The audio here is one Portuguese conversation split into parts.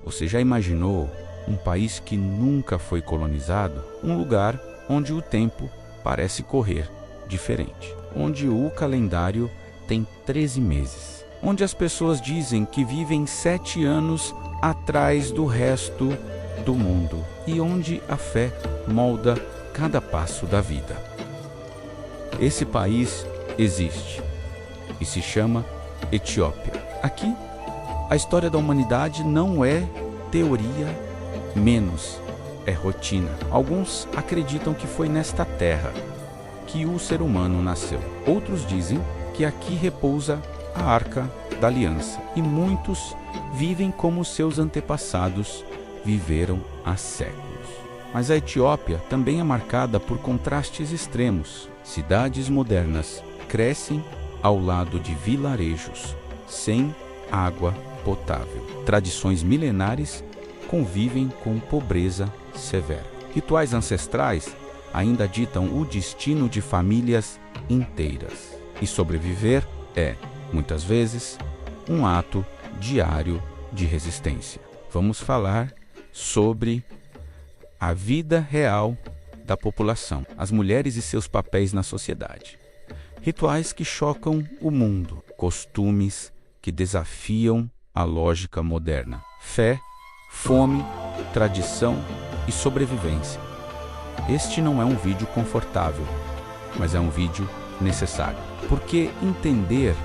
Você já imaginou um país que nunca foi colonizado? Um lugar onde o tempo parece correr diferente, onde o calendário tem 13 meses, onde as pessoas dizem que vivem 7 anos atrás do resto do mundo e onde a fé molda cada passo da vida. Esse país existe e se chama Etiópia. Aqui, a história da humanidade não é teoria, menos é rotina. Alguns acreditam que foi nesta terra que o ser humano nasceu. Outros dizem que aqui repousa a Arca da Aliança. E muitos vivem como seus antepassados viveram há séculos. Mas a Etiópia também é marcada por contrastes extremos. Cidades modernas crescem ao lado de vilarejos sem água potável. Tradições milenares convivem com pobreza severa. Rituais ancestrais ainda ditam o destino de famílias inteiras. E sobreviver é, muitas vezes, um ato diário de resistência. Vamos falar sobre a vida real da população, as mulheres e seus papéis na sociedade. Rituais que chocam o mundo, costumes que desafiam a lógica moderna. Fé, fome, tradição e sobrevivência. Este não é um vídeo confortável, mas é um vídeo necessário. Porque entender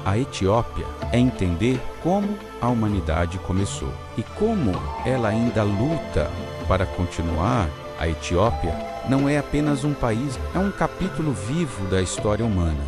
a Etiópia é entender como a humanidade começou e como ela ainda luta para continuar. A Etiópia não é apenas um país, é um capítulo vivo da história humana.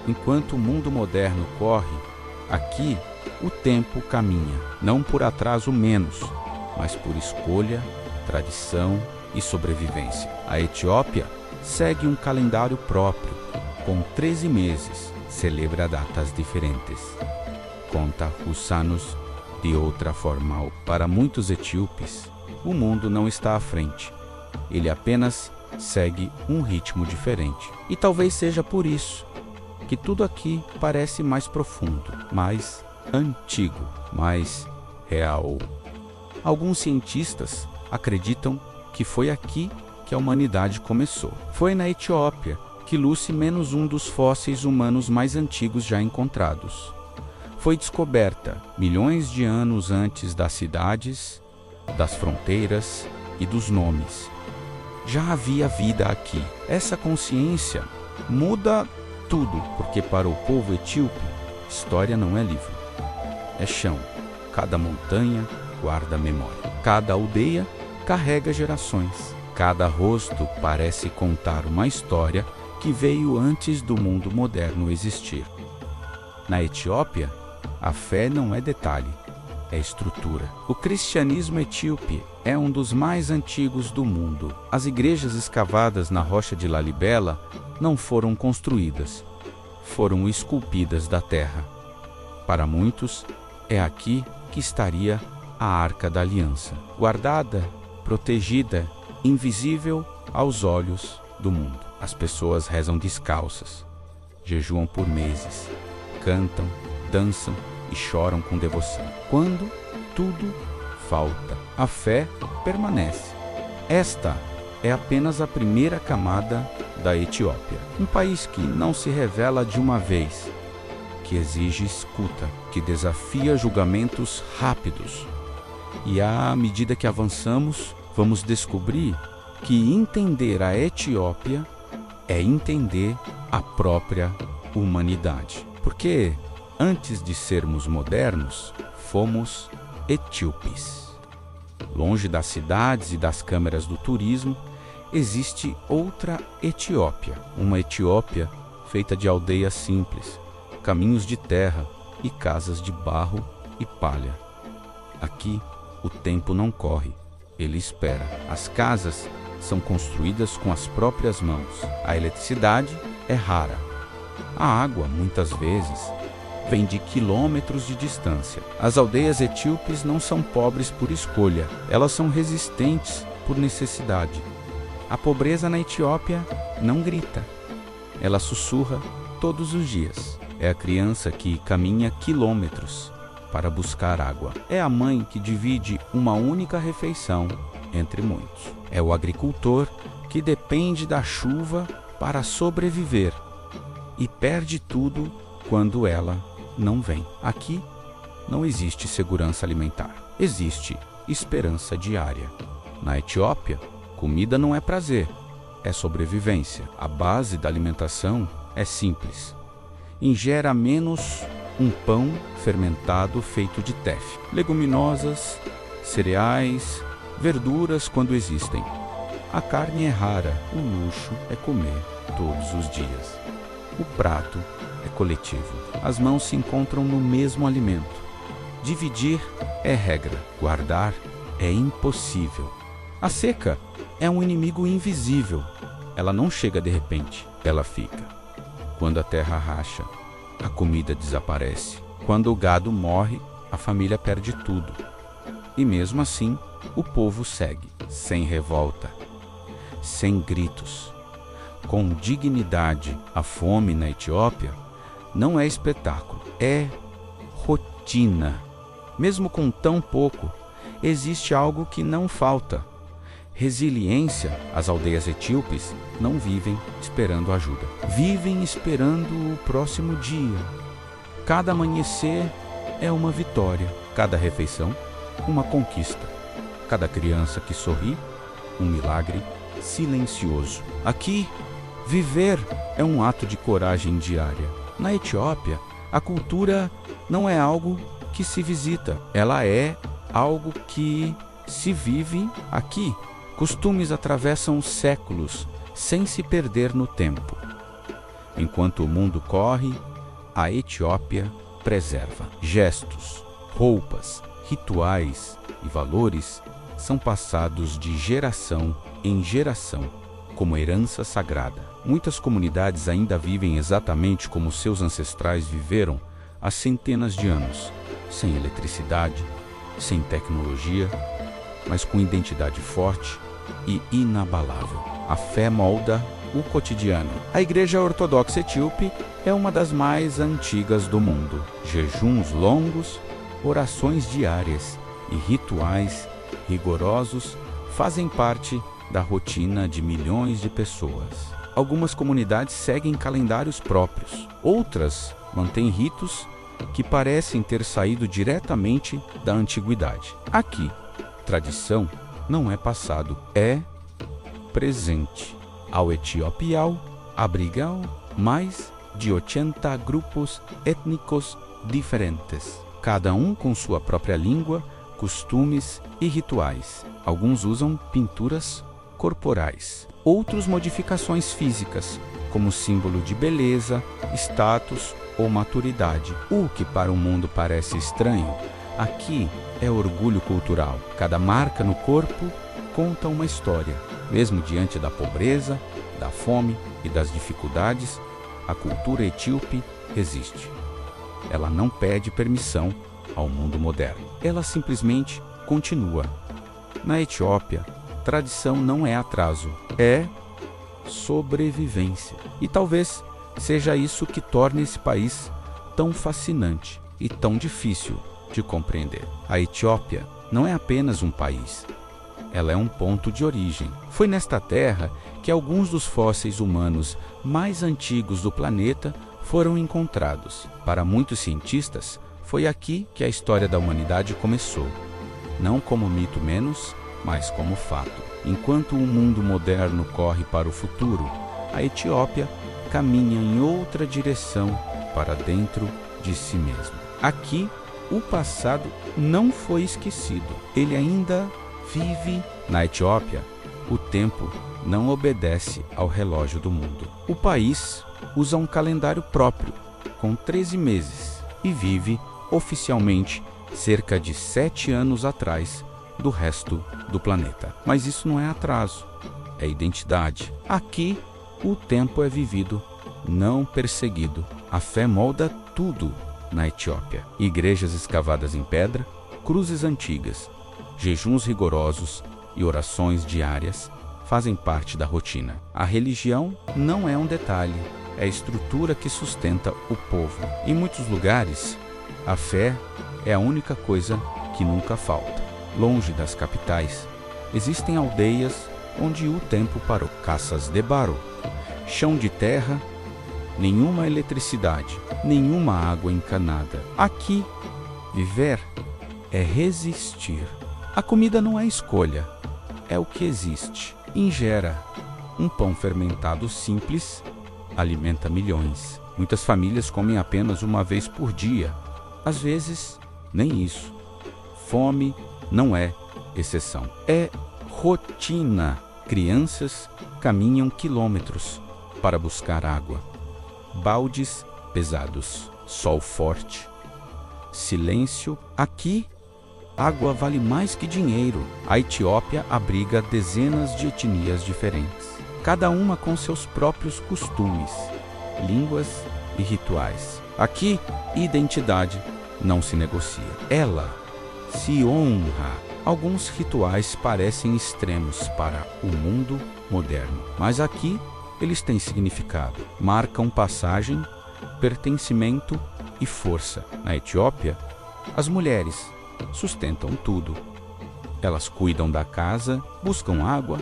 Enquanto o mundo moderno corre, aqui o tempo caminha, não por atraso menos, mas por escolha, tradição e sobrevivência. A Etiópia segue um calendário próprio, com 13 meses, celebra datas diferentes. Conta os anos de outra forma. Para muitos etíopes, o mundo não está à frente. Ele apenas segue um ritmo diferente. E talvez seja por isso que tudo aqui parece mais profundo, mais antigo, mais real. Alguns cientistas acreditam que foi aqui que a humanidade começou. Foi na Etiópia que luce menos um dos fósseis humanos mais antigos já encontrados. Foi descoberta milhões de anos antes das cidades, das fronteiras e dos nomes. Já havia vida aqui. Essa consciência muda tudo, porque para o povo etíope, história não é livro. É chão. Cada montanha guarda memória. Cada aldeia carrega gerações. Cada rosto parece contar uma história que veio antes do mundo moderno existir. Na Etiópia, a fé não é detalhe, é estrutura. O cristianismo etíope é um dos mais antigos do mundo. As igrejas escavadas na rocha de Lalibela não foram construídas, foram esculpidas da terra. Para muitos, é aqui que estaria a Arca da Aliança, guardada, protegida, invisível aos olhos do mundo. As pessoas rezam descalças, jejuam por meses, cantam, dançam e choram com devoção. Quando tudo falta, a fé permanece. Esta é apenas a primeira camada da Etiópia. Um país que não se revela de uma vez, que exige escuta, que desafia julgamentos rápidos. E à medida que avançamos, vamos descobrir que entender a Etiópia é entender a própria humanidade. Porque antes de sermos modernos, fomos etíopes. Longe das cidades e das câmeras do turismo, existe outra Etiópia. Uma Etiópia feita de aldeias simples, caminhos de terra e casas de barro e palha. Aqui, o tempo não corre, ele espera. As casas são construídas com as próprias mãos. A eletricidade é rara. A água, muitas vezes, vem de quilômetros de distância. As aldeias etíopes não são pobres por escolha, elas são resistentes por necessidade. A pobreza na Etiópia não grita, ela sussurra todos os dias. É a criança que caminha quilômetros para buscar água. É a mãe que divide uma única refeição entre muitos. É o agricultor que depende da chuva para sobreviver e perde tudo quando ela não vem. Aqui não existe segurança alimentar. Existe esperança diária. Na Etiópia, comida não é prazer, é sobrevivência. A base da alimentação é simples. Ingere menos um pão fermentado feito de teff, leguminosas, cereais, verduras quando existem. A carne é rara, o luxo é comer todos os dias. O prato é coletivo. As mãos se encontram no mesmo alimento. Dividir é regra, guardar é impossível. A seca é um inimigo invisível. Ela não chega de repente, ela fica. Quando a terra racha, a comida desaparece. Quando o gado morre, a família perde tudo. E mesmo assim, o povo segue, sem revolta, sem gritos, com dignidade. A fome na Etiópia não é espetáculo, é rotina. Mesmo com tão pouco, existe algo que não falta. Resiliência. As aldeias etíopes não vivem esperando ajuda. Vivem esperando o próximo dia. Cada amanhecer é uma vitória. Cada refeição, uma conquista. Cada criança que sorri, um milagre silencioso. Aqui, viver é um ato de coragem diária. Na Etiópia, a cultura não é algo que se visita. Ela é algo que se vive aqui. Costumes atravessam séculos sem se perder no tempo. Enquanto o mundo corre, a Etiópia preserva. Gestos, roupas, rituais e valores são passados de geração em geração como herança sagrada. Muitas comunidades ainda vivem exatamente como seus ancestrais viveram há centenas de anos, sem eletricidade, sem tecnologia, mas com identidade forte e inabalável. A fé molda o cotidiano. A Igreja Ortodoxa Etíope é uma das mais antigas do mundo. Jejuns longos, orações diárias e rituais rigorosos fazem parte da rotina de milhões de pessoas. Algumas comunidades seguem calendários próprios. Outras mantêm ritos que parecem ter saído diretamente da antiguidade. Aqui, tradição não é passado, é presente. Ao Etiopial abrigam mais de 80 grupos étnicos diferentes, cada um com sua própria língua, costumes e rituais. Alguns usam pinturas corporais, outros modificações físicas, como símbolo de beleza, status ou maturidade. O que para o mundo parece estranho, aqui é orgulho cultural. Cada marca no corpo conta uma história. Mesmo diante da pobreza, da fome e das dificuldades, a cultura etíope resiste. Ela não pede permissão ao mundo moderno. Ela simplesmente continua. Na Etiópia, tradição não é atraso, é sobrevivência. E talvez seja isso que torne esse país tão fascinante e tão difícil de compreender. A Etiópia não é apenas um país, ela é um ponto de origem. Foi nesta terra que alguns dos fósseis humanos mais antigos do planeta foram encontrados. Para muitos cientistas, foi aqui que a história da humanidade começou. Não como mito menos, mas como fato. Enquanto o mundo moderno corre para o futuro, a Etiópia caminha em outra direção, para dentro de si mesmo. Aqui, o passado não foi esquecido. Ele ainda vive. Na Etiópia, o tempo não obedece ao relógio do mundo. O país usa um calendário próprio, com 13 meses, e vive oficialmente cerca de 7 anos atrás do resto do planeta. Mas isso não é atraso, é identidade. Aqui, o tempo é vivido, não perseguido. A fé molda tudo na Etiópia. Igrejas escavadas em pedra, cruzes antigas, jejuns rigorosos e orações diárias fazem parte da rotina. A religião não é um detalhe, é a estrutura que sustenta o povo. Em muitos lugares, a fé é a única coisa que nunca falta. Longe das capitais, existem aldeias onde o tempo parou. Casas de barro, chão de terra, nenhuma eletricidade, nenhuma água encanada. Aqui, viver é resistir. A comida não é escolha, é o que existe. Ingera. Um pão fermentado simples alimenta milhões. Muitas famílias comem apenas uma vez por dia. Às vezes, nem isso. Fome não é exceção. É rotina. Crianças caminham quilômetros para buscar água. Baldes pesados. Sol forte. Silêncio. Aqui, água vale mais que dinheiro. A Etiópia abriga dezenas de etnias diferentes, cada uma com seus próprios costumes, línguas e rituais. Aqui, identidade não se negocia. Ela se honra. Alguns rituais parecem extremos para o mundo moderno, mas aqui eles têm significado. Marcam passagem, pertencimento e força. Na Etiópia, as mulheres sustentam tudo. Elas cuidam da casa, buscam água,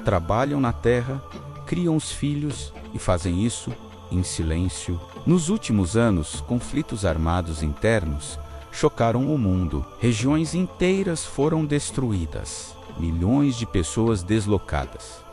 trabalham na terra, criam os filhos e fazem isso em silêncio. Nos últimos anos, conflitos armados internos chocaram o mundo. Regiões inteiras foram destruídas, milhões de pessoas deslocadas.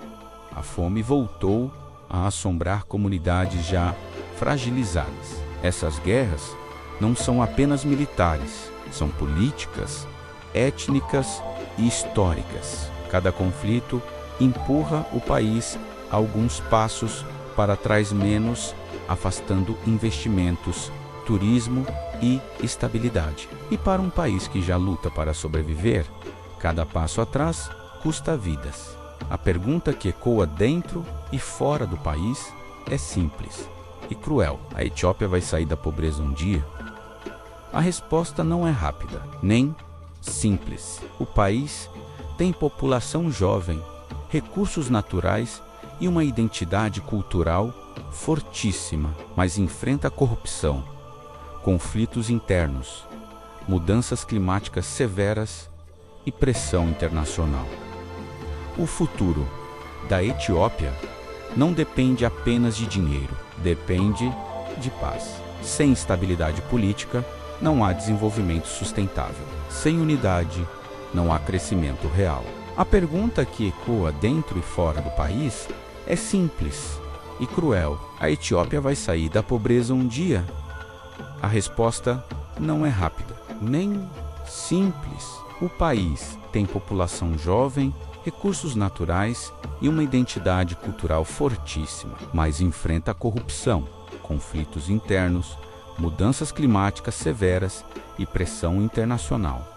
A fome voltou a assombrar comunidades já fragilizadas. Essas guerras não são apenas militares, são políticas, étnicas e históricas. Cada conflito empurra o país alguns passos para trás, menos, afastando investimentos, turismo e estabilidade. E para um país que já luta para sobreviver, cada passo atrás custa vidas. A pergunta que ecoa dentro e fora do país é simples e cruel. A Etiópia vai sair da pobreza um dia? A resposta não é rápida, nem simples. O país tem população jovem, recursos naturais e uma identidade cultural fortíssima, mas enfrenta corrupção, conflitos internos, mudanças climáticas severas e pressão internacional. O futuro da Etiópia não depende apenas de dinheiro, depende de paz. Sem estabilidade política, não há desenvolvimento sustentável. Sem unidade, não há crescimento real. A pergunta que ecoa dentro e fora do país é simples e cruel. A Etiópia vai sair da pobreza um dia? A resposta não é rápida, nem simples. O país tem população jovem, recursos naturais e uma identidade cultural fortíssima, mas enfrenta corrupção, conflitos internos, mudanças climáticas severas e pressão internacional.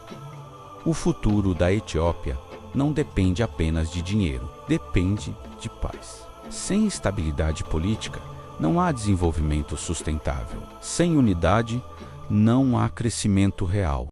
O futuro da Etiópia não depende apenas de dinheiro, depende de paz. Sem estabilidade política, não há desenvolvimento sustentável. Sem unidade, não há crescimento real.